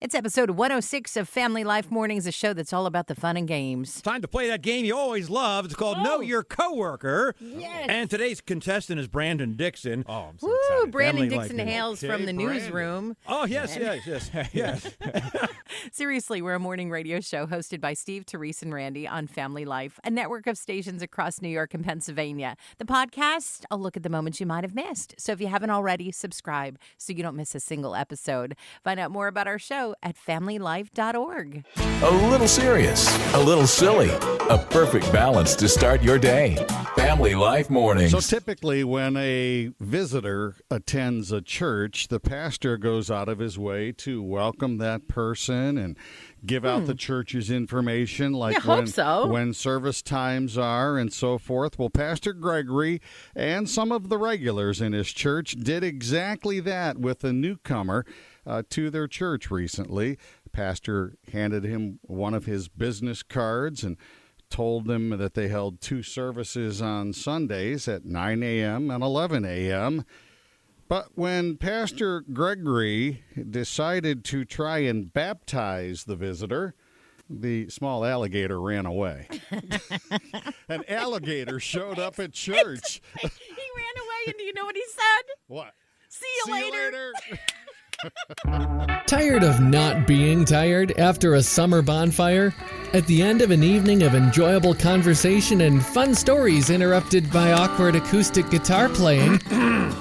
It's episode 106 of Family Life Mornings, a show that's all about the fun and games. Time to play that game you always loved. It's called Know Your Coworker. Yes. And today's contestant is Brandon Dixon. Oh, I'm so excited. Brandon Family Dixon Life. hails from the newsroom. Oh, yes. Seriously, we're a morning radio show hosted by Steve, Terese, and Randy on Family Life, a network of stations across New York and Pennsylvania. The podcast, a look at the moments you might have missed. So if you haven't already, subscribe so you don't miss a single episode. Find out more about our show at familylife.org. A little serious, a little silly, a perfect balance to start your day. Family Life Mornings. So typically when a visitor attends a church, the pastor goes out of his way to welcome that person and give out the church's information, like when service times are and so forth. Well, Pastor Gregory and some of the regulars in his church did exactly that with a newcomer to their church recently. Pastor handed him one of his business cards and told them that they held two services on Sundays at 9 a.m. and 11 a.m. But when Pastor Gregory decided to try and baptize the visitor, the small alligator ran away. An alligator showed up at church. He ran away, and do you know what he said? What? See you later. Tired of not being tired after a summer bonfire? At the end of an evening of enjoyable conversation and fun stories interrupted by awkward acoustic guitar playing,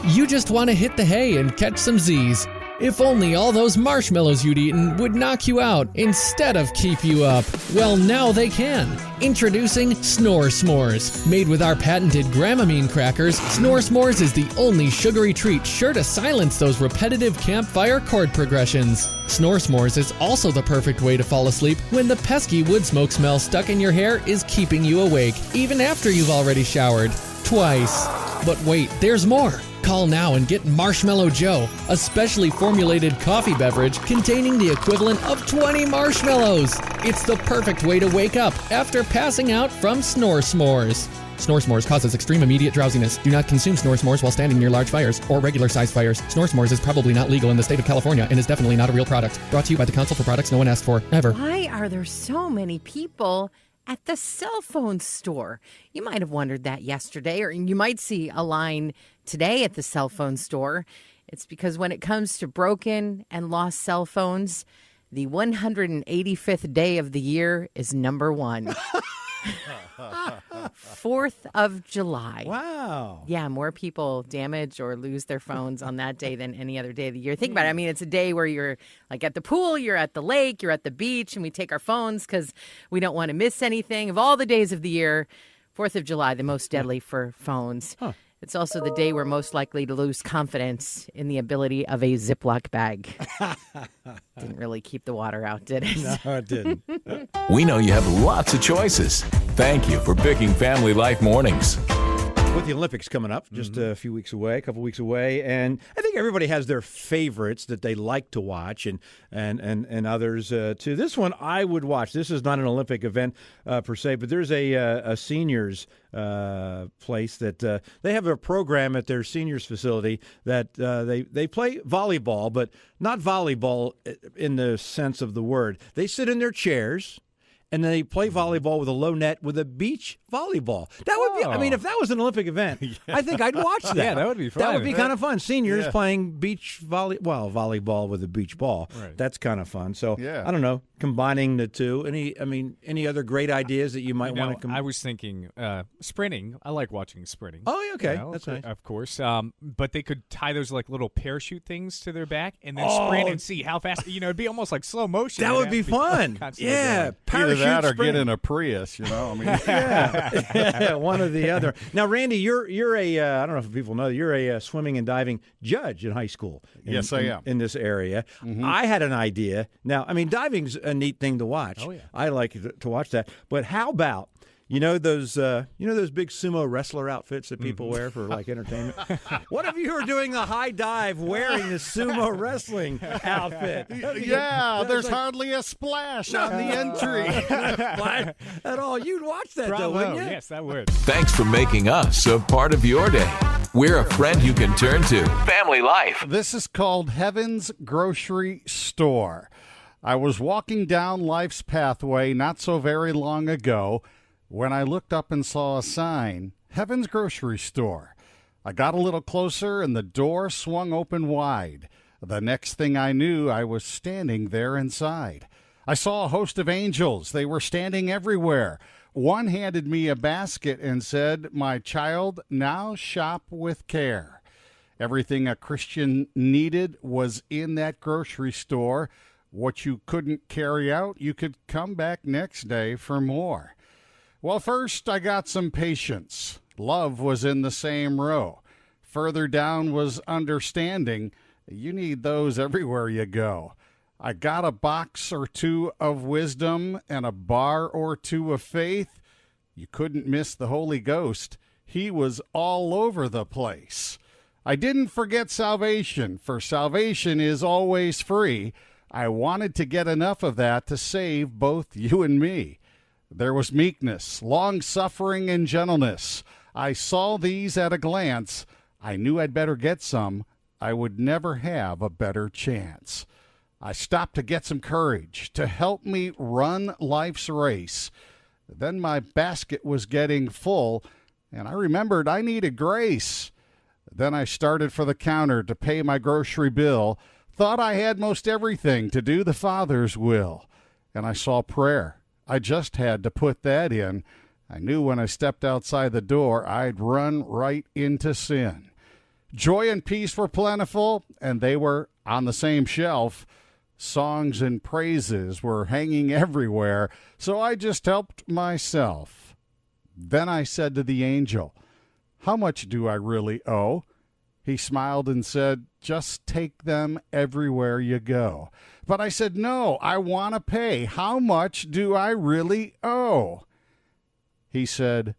you just want to hit the hay and catch some Z's. If only all those marshmallows you'd eaten would knock you out instead of keep you up. Well, now they can. Introducing Snore S'mores. Made with our patented Gramamine crackers, Snore S'mores is the only sugary treat sure to silence those repetitive campfire chord progressions. Snore S'mores is also the perfect way to fall asleep when the pesky wood smoke smell stuck in your hair is keeping you awake, even after you've already showered. Twice. But wait, there's more. Call now and get Marshmallow Joe, a specially formulated coffee beverage containing the equivalent of 20 marshmallows. It's the perfect way to wake up after passing out from Snore S'mores. Snore S'mores causes extreme immediate drowsiness. Do not consume Snore S'mores while standing near large fires or regular-sized fires. Snore S'mores is probably not legal in the state of California and is definitely not a real product. Brought to you by the Council for Products No One Asked For, ever. Why are there so many people at the cell phone store? You might have wondered that yesterday, or you might see a line today at the cell phone store. It's because when it comes to broken and lost cell phones, the 185th day of the year is number one. 4th of July. Wow. Yeah, more people damage or lose their phones on that day than any other day of the year. Think about it. I mean, it's a day where you're like at the pool, you're at the lake, you're at the beach, and we take our phones because we don't want to miss anything. Of all the days of the year, 4th of July, the most deadly for phones. Huh. It's also the day we're most likely to lose confidence in the ability of a Ziploc bag. Didn't really keep the water out, did it? No, it didn't. We know you have lots of choices. Thank you for picking Family Life Mornings. With the Olympics coming up, just a few weeks away, a couple weeks away, and I think everybody has their favorites that they like to watch, and others too. This one I would watch. This is not an Olympic event per se, but there's a seniors place that they have a program at their seniors facility that they play volleyball, but not volleyball in the sense of the word. They sit in their chairs and they play volleyball with a low net with a beach volleyball. That would be, I mean, if that was an Olympic event, I think I'd watch that. Yeah, that would be fun. That would be kind of fun. Seniors playing beach volleyball with a beach ball. Right. That's kind of fun. So, I don't know, combining the two. Any other great ideas that you might want to combine? I was thinking sprinting. I like watching sprinting. Oh, yeah, okay. That's nice. Of course. But they could tie those like little parachute things to their back and then sprint and see how fast. It'd be almost like slow motion. That would be fun. Yeah. Either that or get in a Prius, I mean. Yeah, one or the other. Now, Randy, you're a I don't know if people know, you're a swimming and diving judge in high school. Yes, I am. In this area. Mm-hmm. I had an idea. Now, I mean, diving's a neat thing to watch. Oh, yeah. I like to watch that. But how about, those big sumo wrestler outfits that people wear for like entertainment? What if you were doing a high dive wearing the sumo wrestling outfit? There's hardly a splash on the entry. At all. You'd watch that, though, wouldn't you? Yes, that would. Thanks for making us a part of your day. We're a friend you can turn to. Family Life. This is called Heaven's Grocery Store. I was walking down life's pathway not so very long ago when I looked up and saw a sign, Heaven's Grocery Store. I got a little closer and the door swung open wide. The next thing I knew, I was standing there inside. I saw a host of angels. They were standing everywhere. One handed me a basket and said, "My child, now shop with care." Everything a Christian needed was in that grocery store. What you couldn't carry out, you could come back next day for more. Well, first I got some patience. Love was in the same row. Further down was understanding. You need those everywhere you go. I got a box or two of wisdom and a bar or two of faith. You couldn't miss the Holy Ghost. He was all over the place. I didn't forget salvation, for salvation is always free. I wanted to get enough of that to save both you and me. There was meekness, long-suffering, and gentleness. I saw these at a glance. I knew I'd better get some. I would never have a better chance. I stopped to get some courage to help me run life's race. Then my basket was getting full, and I remembered I needed grace. Then I started for the counter to pay my grocery bill, thought I had most everything to do the Father's will. And I saw prayer. I just had to put that in. I knew when I stepped outside the door, I'd run right into sin. Joy and peace were plentiful, and they were on the same shelf. Songs and praises were hanging everywhere, so I just helped myself. Then I said to the angel, "How much do I really owe?" He smiled and said, "Just take them everywhere you go." But I said, "No, I want to pay. How much do I really owe?" He said,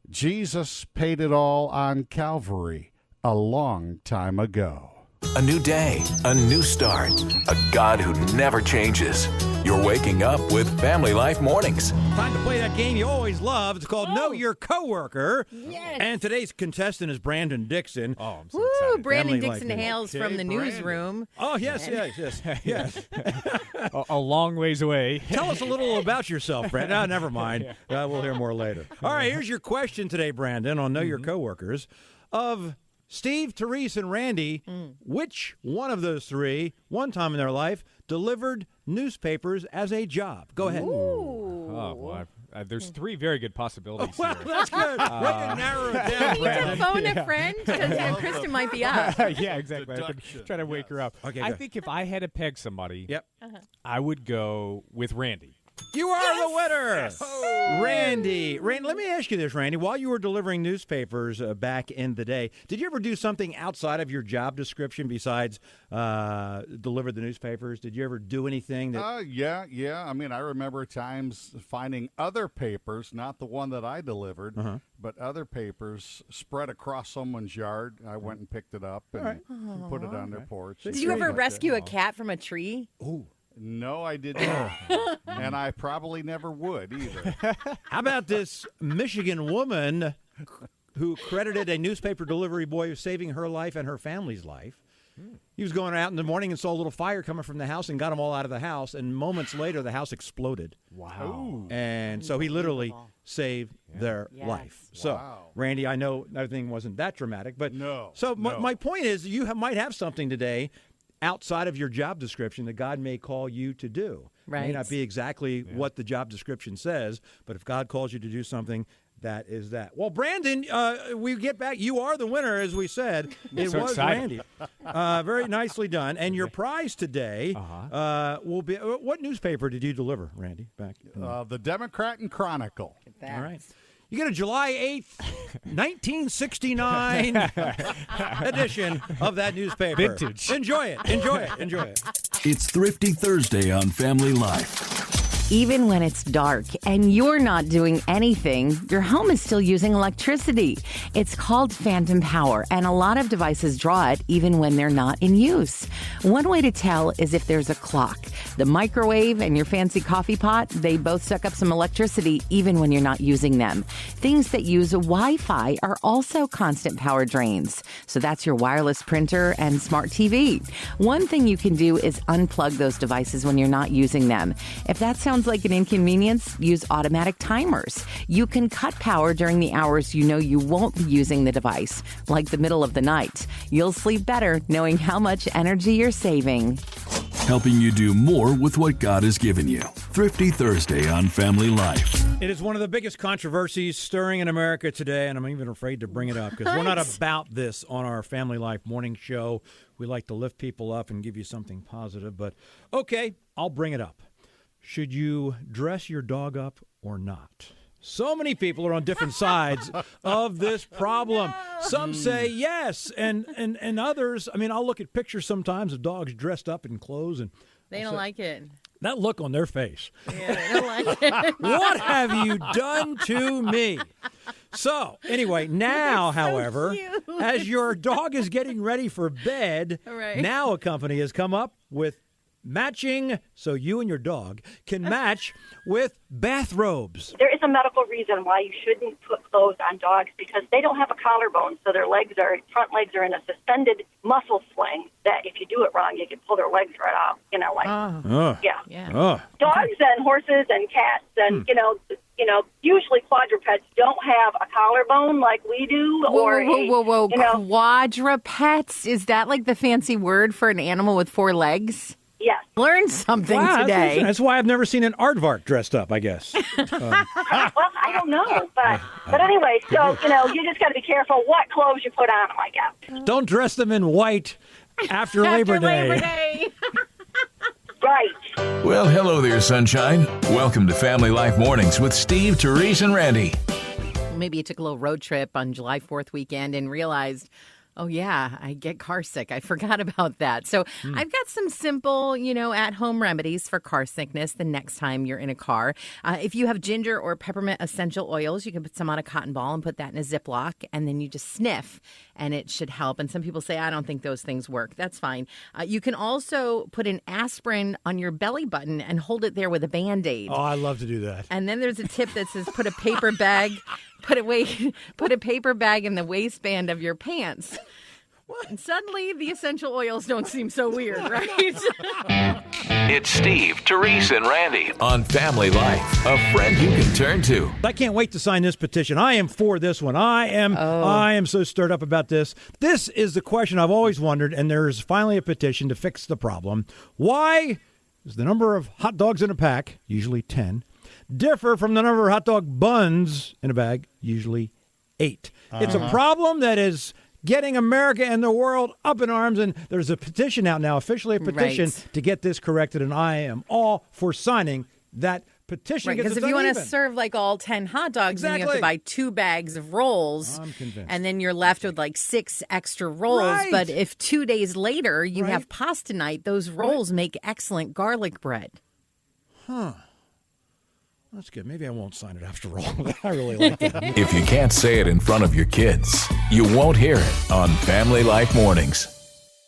"Jesus paid it all on Calvary a long time ago." A new day, a new start, a God who never changes. You're waking up with Family Life Mornings. Time to play that game you always loved. It's called Know Your Coworker. Yes. And today's contestant is Brandon Dixon. Oh, I'm so Woo, excited. Brandon Family Dixon Life. hails from the newsroom. Oh, yes. A long ways away. Tell us a little about yourself, Brandon. Oh, never mind. We'll hear more later. All right, here's your question today, Brandon, on Know Your Coworkers. Of Steve, Terese, and Randy, which one of those three, one time in their life, delivered newspapers as a job? Go ahead. Oh, well, there's three very good possibilities Well, here. that's good. Way to narrow it down, You need to Brandon. phone a friend because Kristen might be up. Yeah, exactly. I've been trying to wake her up. Okay, I go. think if I had to peg somebody, Yep. I would go with Randy. You are the winner, Randy. Randy, let me ask you this, Randy. While you were delivering newspapers back in the day, did you ever do something outside of your job description besides deliver the newspapers? Did you ever do anything that? Yeah. I mean, I remember times finding other papers, not the one that I delivered, but other papers spread across someone's yard. I went and picked it up and put it on their porch. Did you ever rescue a cat from a tree? Ooh. No, I did not. And I probably never would either. How about this Michigan woman who credited a newspaper delivery boy with saving her life and her family's life? He was going out in the morning and saw a little fire coming from the house and got them all out of the house. And moments later, the house exploded. Wow. And so he literally saved their life. So, Randy, I know everything wasn't that dramatic, but No. So my point is, you might have something today outside of your job description that God may call you to do. It may Right. not be exactly what the job description says, but if God calls you to do something, that is that. Well, Brandon, we get back. You are the winner, as we said. It So was excited. Randy. Very nicely done. And your prize today will be, what newspaper did you deliver, Randy? Back. The Democrat and Chronicle. All right. You get a July 8th, 1969 edition of that newspaper. Vintage. Enjoy it. Enjoy it. Enjoy it. It's Thrifty Thursday on Family Life. Even when it's dark and you're not doing anything, your home is still using electricity. It's called phantom power, and a lot of devices draw it even when they're not in use. One way to tell is if there's a clock. The microwave and your fancy coffee pot, they both suck up some electricity even when you're not using them. Things that use Wi-Fi are also constant power drains. So that's your wireless printer and smart TV. One thing you can do is unplug those devices when you're not using them. If that sounds like an inconvenience, use automatic timers. You can cut power during the hours you know you won't be using the device, like the middle of the night. You'll sleep better knowing how much energy you're saving. Helping you do more with what God has given you. Thrifty Thursday on Family Life. It is one of the biggest controversies stirring in America today, and I'm even afraid to bring it up because we're not about this on our Family Life morning show. We like to lift people up and give you something positive, but okay, I'll bring it up. Should you dress your dog up or not? So many people are on different sides of this problem. Some say yes, and others, I mean, I'll look at pictures sometimes of dogs dressed up in clothes, and They don't like it. that look on their face. Yeah, they don't like it. What have you done to me? So, anyway, now, however, as your dog is getting ready for bed, Right. now a company has come up with matching, so you and your dog can match with bathrobes. There is a medical reason why you shouldn't put clothes on dogs because they don't have a collarbone, so their front legs are in a suspended muscle sling that if you do it wrong, you can pull their legs right off. Yeah. Dogs and horses and cats and usually quadrupeds don't have a collarbone like we do. Whoa. Quadrupeds? Is that like the fancy word for an animal with 4 legs? Yes. Learn something today. That's why I've never seen an aardvark dressed up, I guess. Well, I don't know, but anyway, so you just got to be careful what clothes you put on them, I guess. Don't dress them in white after Labor Day. Right. Well, hello there, sunshine. Welcome to Family Life Mornings with Steve, Terese, and Randy. Maybe you took a little road trip on July 4th weekend and realized, oh, yeah, I get car sick. I forgot about that. So I've got some simple, at-home remedies for car sickness the next time you're in a car. If you have ginger or peppermint essential oils, you can put some on a cotton ball and put that in a Ziploc, and then you just sniff, and it should help. And some people say, I don't think those things work. That's fine. You can also put an aspirin on your belly button and hold it there with a Band-Aid. Oh, I love to do that. And then there's a tip that says put a paper bag put a paper bag in the waistband of your pants. And suddenly the essential oils don't seem so weird, right? It's Steve, Terese, and Randy on Family Life, a friend you can turn to. I can't wait to sign this petition. I am for this one. I am so stirred up about this. This is the question I've always wondered, and there's finally a petition to fix the problem. Why does the number of hot dogs in a pack, usually 10, differ from the number of hot dog buns in a bag, usually 8? It's a problem that is getting America and the world up in arms, and there's a petition out now, officially a petition, to get this corrected, and I am all for signing that petition. Right, because if you want to serve like all 10 hot dogs, then you have to buy 2 bags of rolls. I'm convinced. And then you're left with like 6 extra rolls. Right. But if 2 days later you have pasta night, those rolls make excellent garlic bread. Huh. That's good. Maybe I won't sign it after all. I really like that. If you can't say it in front of your kids, you won't hear it on Family Life Mornings.